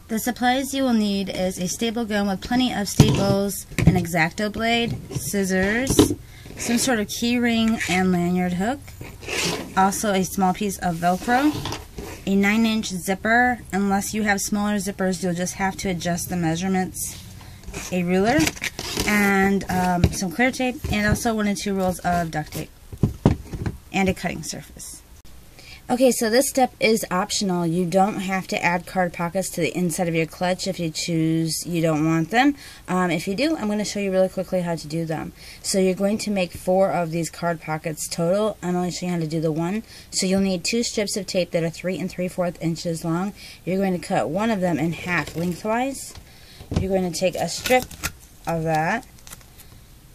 The supplies you will need is a staple gun with plenty of staples, an X-Acto blade, scissors, some sort of key ring and lanyard hook, also a small piece of Velcro, a 9-inch zipper. Unless you have smaller zippers, you'll just have to adjust the measurements, a ruler, and some clear tape, and also 1 or 2 rolls of duct tape, and a cutting surface. Okay, so this step is optional. You don't have to add card pockets to the inside of your clutch if you choose you don't want them. If you do, I'm going to show you really quickly how to do them. So you're going to make 4 of these card pockets total. I'm only showing you how to do the one. So you'll need 2 strips of tape that are 3 3/4 inches long. You're going to cut one of them in half lengthwise. You're going to take a strip of that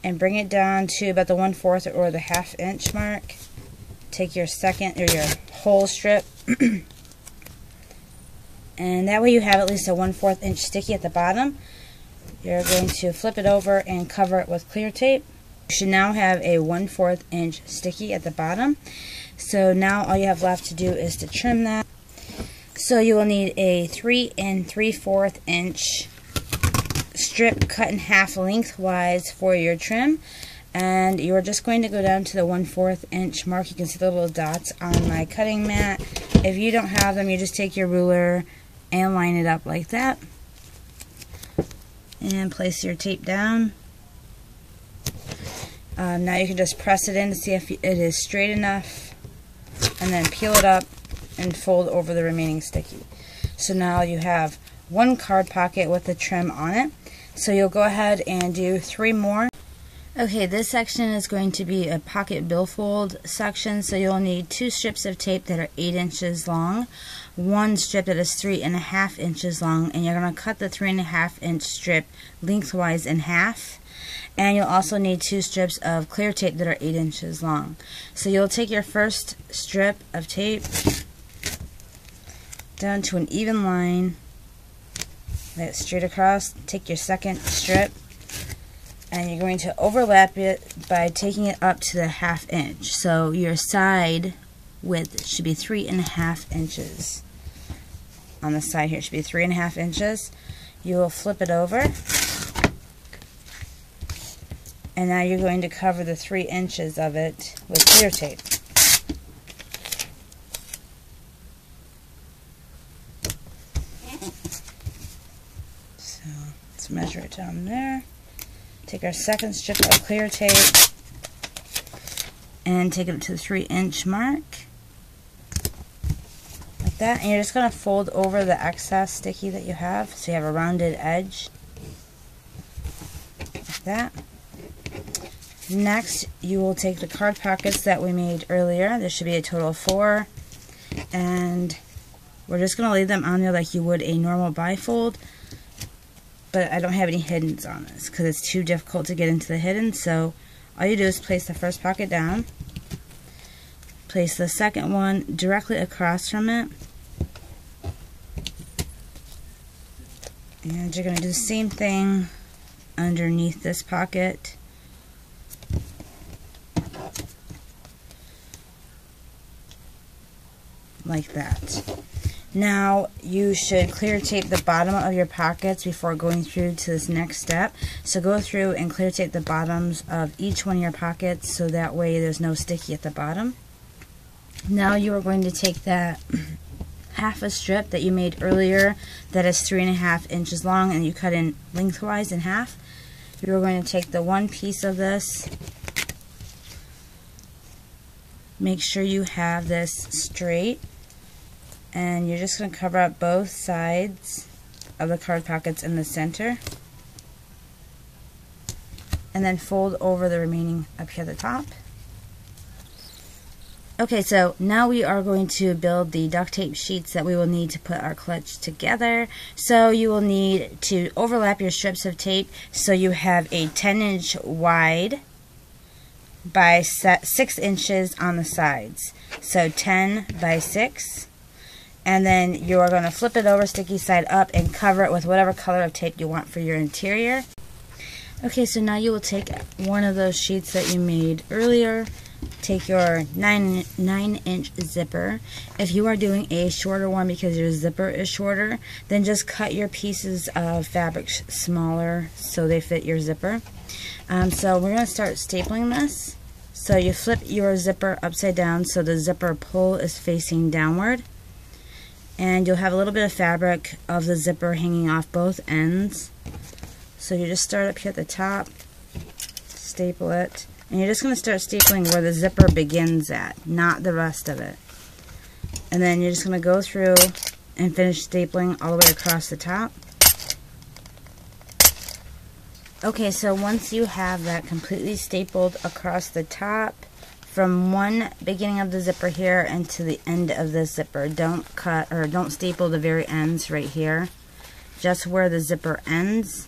and bring it down to about the 1/4 or the 1/2 inch mark. Take your second or your whole strip and that way you have at least a 1/4 inch sticky at the bottom. You're going to flip it over and cover it with clear tape. You should now have a 1/4 inch sticky at the bottom. So now all you have left to do is to trim that. So you will need a 3 3/4 inch strip cut in half lengthwise for your trim. And you're just going to go down to the 1/4 inch mark. You can see the little dots on my cutting mat. If you don't have them, you just take your ruler and line it up like that. And place your tape down. Now you can just press it in to see if it is straight enough. And then peel it up and fold over the remaining sticky. So now you have 1 card pocket with the trim on it. So you'll go ahead and do 3 more. Okay, this section is going to be a pocket billfold section, so you'll need 2 strips of tape that are 8 inches long, 1 strip that is 3 1/2 inches long, and you're going to cut the 3 1/2 inch strip lengthwise in half. And you'll also need 2 strips of clear tape that are 8 inches long. So you'll take your first strip of tape down to an even line, lay it straight across, take your second strip, and you're going to overlap it by taking it up to the 1/2 inch. So your side width should be 3 1/2 inches. On the side here it should be 3 1/2 inches. You will flip it over. And now you're going to cover the 3 inches of it with clear tape. So let's measure it down there. Take our second strip of clear tape and take it to the 3 inch mark like that, and you're just going to fold over the excess sticky that you have so you have a rounded edge like that. Next you will take the card pockets that we made earlier. There should be a total of 4, and we're just going to lay them on there like you would a normal bifold. But I don't have any hiddens on this because it's too difficult to get into the hidden. So all you do is place the first pocket down, place the second one directly across from it, and you're going to do the same thing underneath this pocket. Like that. Now you should clear tape the bottom of your pockets before going through to this next step. So go through and clear tape the bottoms of each one of your pockets so that way there's no sticky at the bottom. Now you are going to take that half a strip that you made earlier that is 3 1/2 inches long and you cut in lengthwise in half. You're going to take the one piece of this, make sure you have this straight, and you're just going to cover up both sides of the card pockets in the center, and then fold over the remaining up here at the top. Okay, so now we are going to build the duct tape sheets that we will need to put our clutch together. So you will need to overlap your strips of tape so you have a 10-inch wide by 6 inches on the sides. So 10 by 6. And then you are going to flip it over sticky side up and cover it with whatever color of tape you want for your interior. Okay, so now you will take one of those sheets that you made earlier take your 9-inch zipper. If you are doing a shorter one because your zipper is shorter, then just cut your pieces of fabric smaller so they fit your zipper. So we're going to start stapling this. So you flip your zipper upside down so the zipper pull is facing downward. And you'll have a little bit of fabric of the zipper hanging off both ends. So you just start up here at the top, staple it, and you're just going to start stapling where the zipper begins at, not the rest of it. And then you're just going to go through and finish stapling all the way across the top. Okay, so once you have that completely stapled across the top, from one beginning of the zipper here and to the end of the zipper, don't cut or don't staple the very ends right here, just where the zipper ends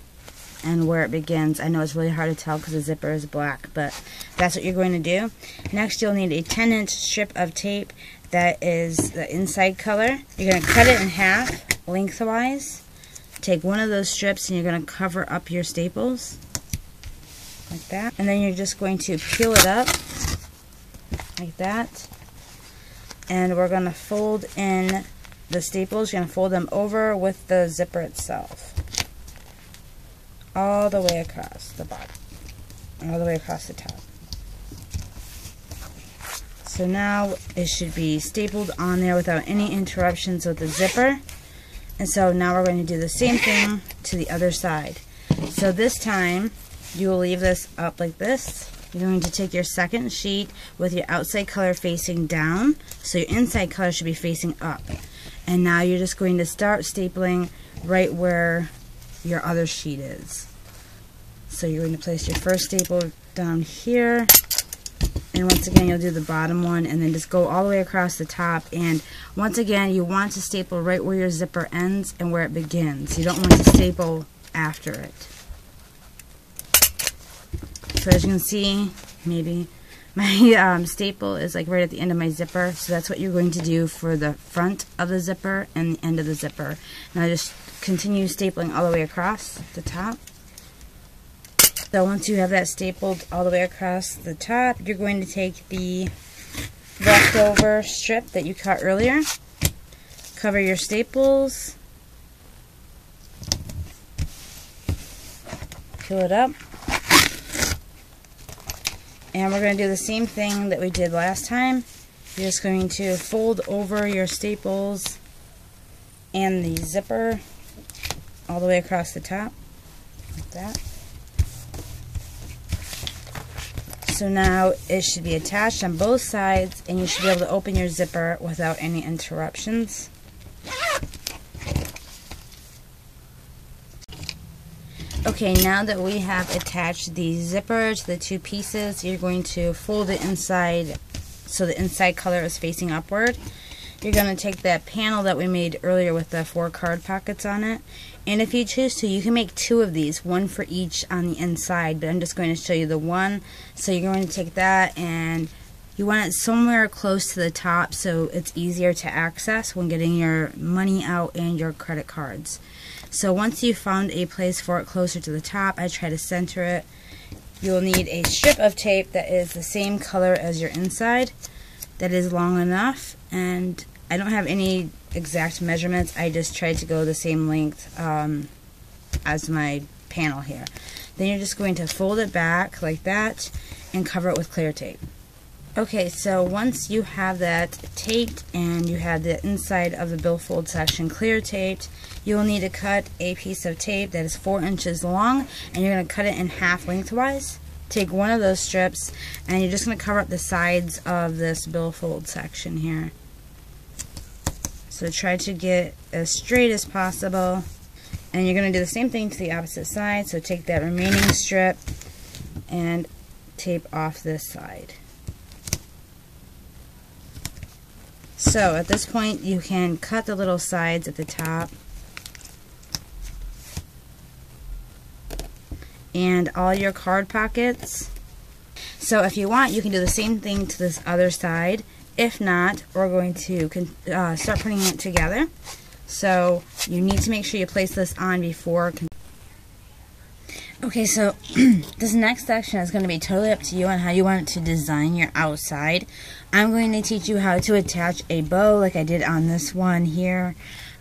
and where it begins. I know it's really hard to tell because the zipper is black, but that's what you're going to do. Next, you'll need a 10-inch strip of tape that is the inside color. You're going to cut it in half lengthwise. Take one of those strips and you're going to cover up your staples like that, and then you're just going to peel it up like that, and we're going to fold in the staples. You're going to fold them over with the zipper itself all the way across the bottom, all the way across the top. So now it should be stapled on there without any interruptions with the zipper. And so now we're going to do the same thing to the other side. So this time you will leave this up like this. You're going to take your second sheet with your outside color facing down, so your inside color should be facing up. And now you're just going to start stapling right where your other sheet is. So you're going to place your first staple down here, and once again you'll do the bottom one, and then just go all the way across the top. And once again, you want to staple right where your zipper ends and where it begins. You don't want to staple after it. So as you can see, maybe my staple is like right at the end of my zipper, so that's what you're going to do for the front of the zipper and the end of the zipper. Now just continue stapling all the way across the top. So once you have that stapled all the way across the top, you're going to take the leftover strip that you cut earlier, cover your staples, peel it up, and we're going to do the same thing that we did last time. You're just going to fold over your staples and the zipper all the way across the top, like that. So now it should be attached on both sides, and you should be able to open your zipper without any interruptions. Okay, now that we have attached the zipper to the two pieces, you're going to fold it inside so the inside color is facing upward. You're going to take that panel that we made earlier with the 4 card pockets on it, and if you choose to, you can make 2 of these, one for each on the inside, but I'm just going to show you the one. So you're going to take that, and you want it somewhere close to the top so it's easier to access when getting your money out and your credit cards. So once you've found a place for it closer to the top, I try to center it. You'll need a strip of tape that is the same color as your inside, that is long enough, and I don't have any exact measurements. I just tried to go the same length as my panel here. Then you're just going to fold it back like that and cover it with clear tape. Okay, so once you have that taped and you have the inside of the billfold section clear taped, you will need to cut a piece of tape that is 4 inches long, and you're going to cut it in half lengthwise. Take one of those strips, and you're just going to cover up the sides of this billfold section here. So try to get as straight as possible, and you're going to do the same thing to the opposite side. So take that remaining strip and tape off this side. So at this point you can cut the little sides at the top and all your card pockets. So if you want, you can do the same thing to this other side. If not, we're going to start putting it together. So you need to make sure you place this on before. Okay, so this next section is going to be totally up to you on how you want to design your outside. I'm going to teach you how to attach a bow like I did on this one here.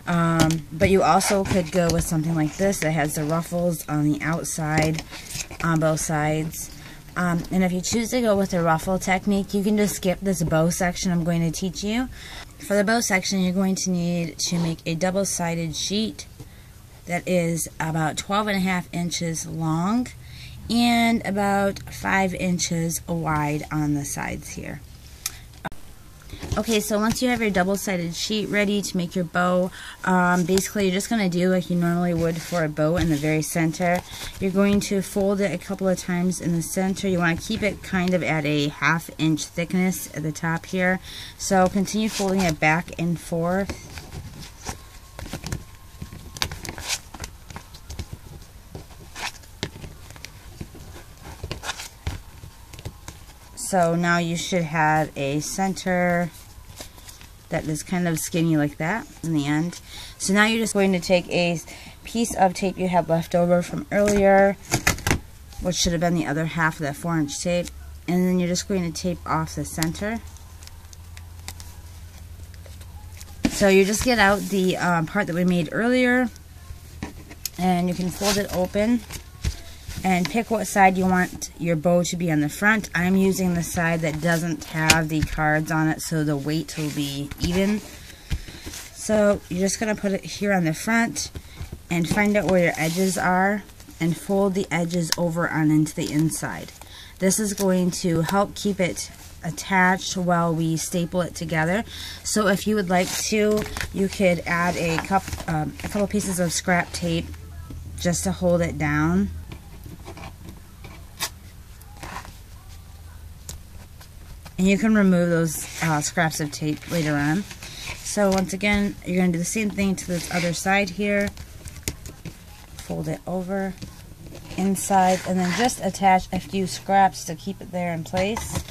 But you also could go with something like this that has the ruffles on the outside on both sides. And if you choose to go with the ruffle technique, you can just skip this bow section I'm going to teach you. For the bow section, you're going to need to make a double-sided sheet that is about 12.5 inches long and about 5 inches wide on the sides here. Okay, so once you have your double-sided sheet ready to make your bow, basically you're just going to do like you normally would for a bow in the very center. You're going to fold it a couple of times in the center. You want to keep it kind of at a 1/2 inch thickness at the top here. So continue folding it back and forth. So now you should have a center that is kind of skinny like that in the end. So now you're just going to take a piece of tape you had left over from earlier, which should have been the other half of that 4-inch tape, and then you're just going to tape off the center. So you just get out the part that we made earlier, and you can fold it open and pick what side you want your bow to be on the front. I'm using the side that doesn't have the cards on it, so the weight will be even. So you're just going to put it here on the front and find out where your edges are and fold the edges over on into the inside. This is going to help keep it attached while we staple it together. So if you would like to, you could add a couple pieces of scrap tape just to hold it down. And you can remove those scraps of tape later on. So once again, you're going to do the same thing to this other side here. Fold it over, inside, and then just attach a few scraps to keep it there in place.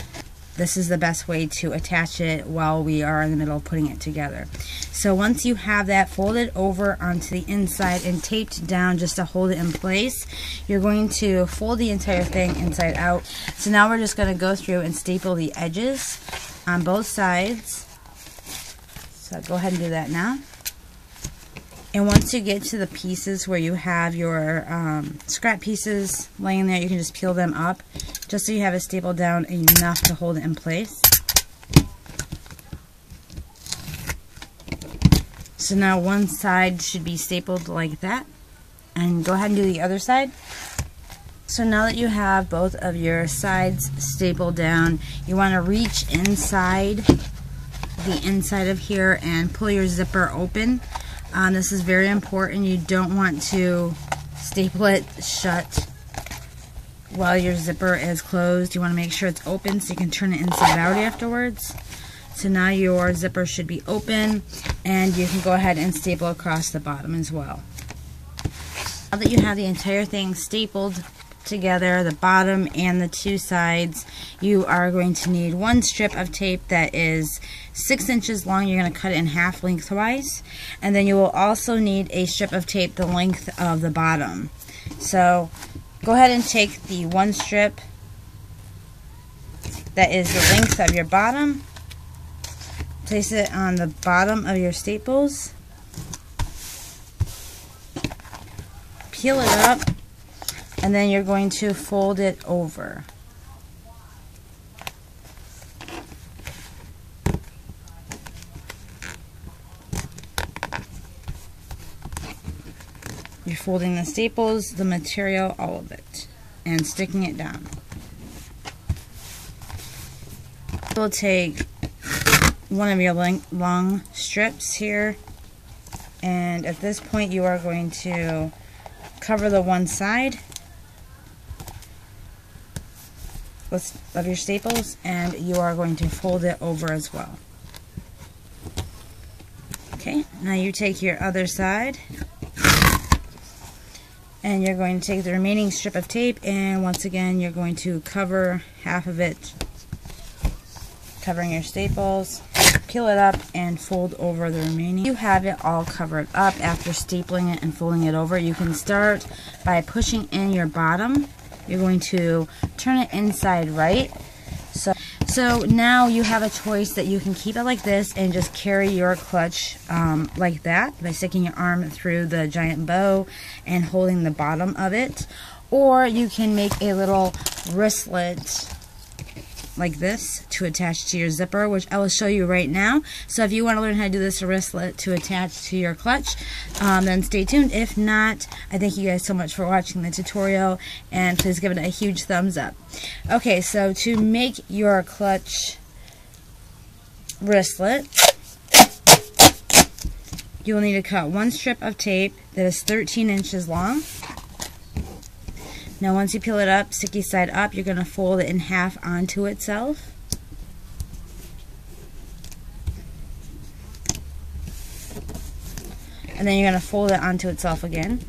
This is the best way to attach it while we are in the middle of putting it together. So once you have that folded over onto the inside and taped down just to hold it in place, you're going to fold the entire thing inside out. So now we're just going to go through and staple the edges on both sides. So go ahead and do that now. And once you get to the pieces where you have your scrap pieces laying there, you can just peel them up just so you have it stapled down enough to hold it in place. So now one side should be stapled like that. And go ahead and do the other side. So now that you have both of your sides stapled down, you want to reach inside the inside of here and pull your zipper open. This is very important. You don't want to staple it shut while your zipper is closed. You want to make sure it's open so you can turn it inside out afterwards. So now your zipper should be open, and you can go ahead and staple across the bottom as well. Now that you have the entire thing stapled together, the bottom and the two sides, you are going to need one strip of tape that is 6 inches long. You're going to cut it in half lengthwise, and then you will also need a strip of tape the length of the bottom. So go ahead and take the one strip that is the length of your bottom, place it on the bottom of your staples, peel it up, and then you're going to fold it over. You're folding the staples, the material, all of it, and sticking it down. We'll take one of your long strips here, and at this point you are going to cover the one side of your staples, and you are going to fold it over as well. Okay, now you take your other side, and you're going to take the remaining strip of tape, and once again you're going to cover half of it, covering your staples, peel it up and fold over the remaining. You have it all covered up. After stapling it and folding it over, you can start by pushing in your bottom. You're going to turn it inside right. So now you have a choice that you can keep it like this and just carry your clutch like that by sticking your arm through the giant bow and holding the bottom of it. Or you can make a little wristlet like this to attach to your zipper, which I will show you right now. So if you want to learn how to do this wristlet to attach to your clutch, then stay tuned. If not, I thank you guys so much for watching the tutorial, and please give it a huge thumbs up. Okay, so to make your clutch wristlet, you will need to cut one strip of tape that is 13 inches long. Now once you peel it up, sticky side up, you're going to fold it in half onto itself. And then you're going to fold it onto itself again.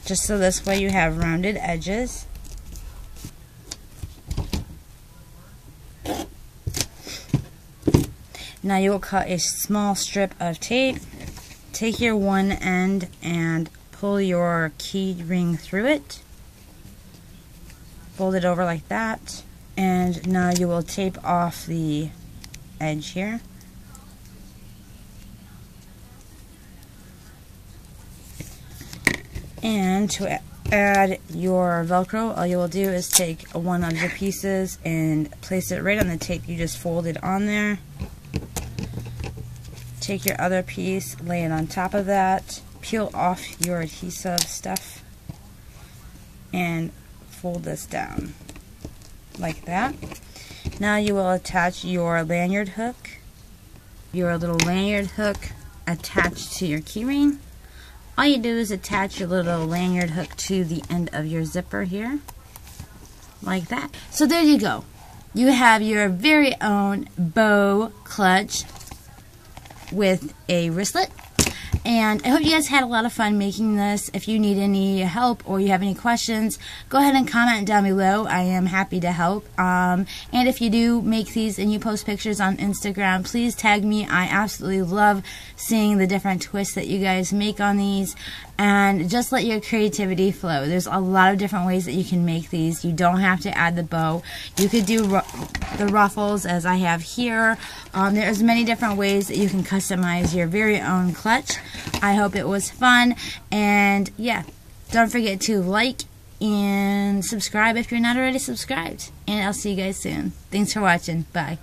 Just so this way you have rounded edges. Now you will cut a small strip of tape. Take your one end and pull your key ring through it. Fold it over like that, and now you will tape off the edge here. And to add your Velcro, all you will do is take one of your pieces and place it right on the tape you just folded on there. Take your other piece, lay it on top of that, peel off your adhesive stuff, and fold this down like that. Now you will attach your lanyard hook, your little lanyard hook attached to your keyring. All you do is attach your little lanyard hook to the end of your zipper here, like that. So there you go. You have your very own bow clutch with a wristlet. And I hope you guys had a lot of fun making this. If you need any help or you have any questions, go ahead and comment down below. I am happy to help. And if you do make these and you post pictures on Instagram, please tag me. I absolutely love seeing the different twists that you guys make on these. And just let your creativity flow. There's a lot of different ways that you can make these. You don't have to add the bow. You could do the ruffles as I have here. There's many different ways that you can customize your very own clutch. I hope it was fun. And yeah, don't forget to like and subscribe if you're not already subscribed. And I'll see you guys soon. Thanks for watching. Bye.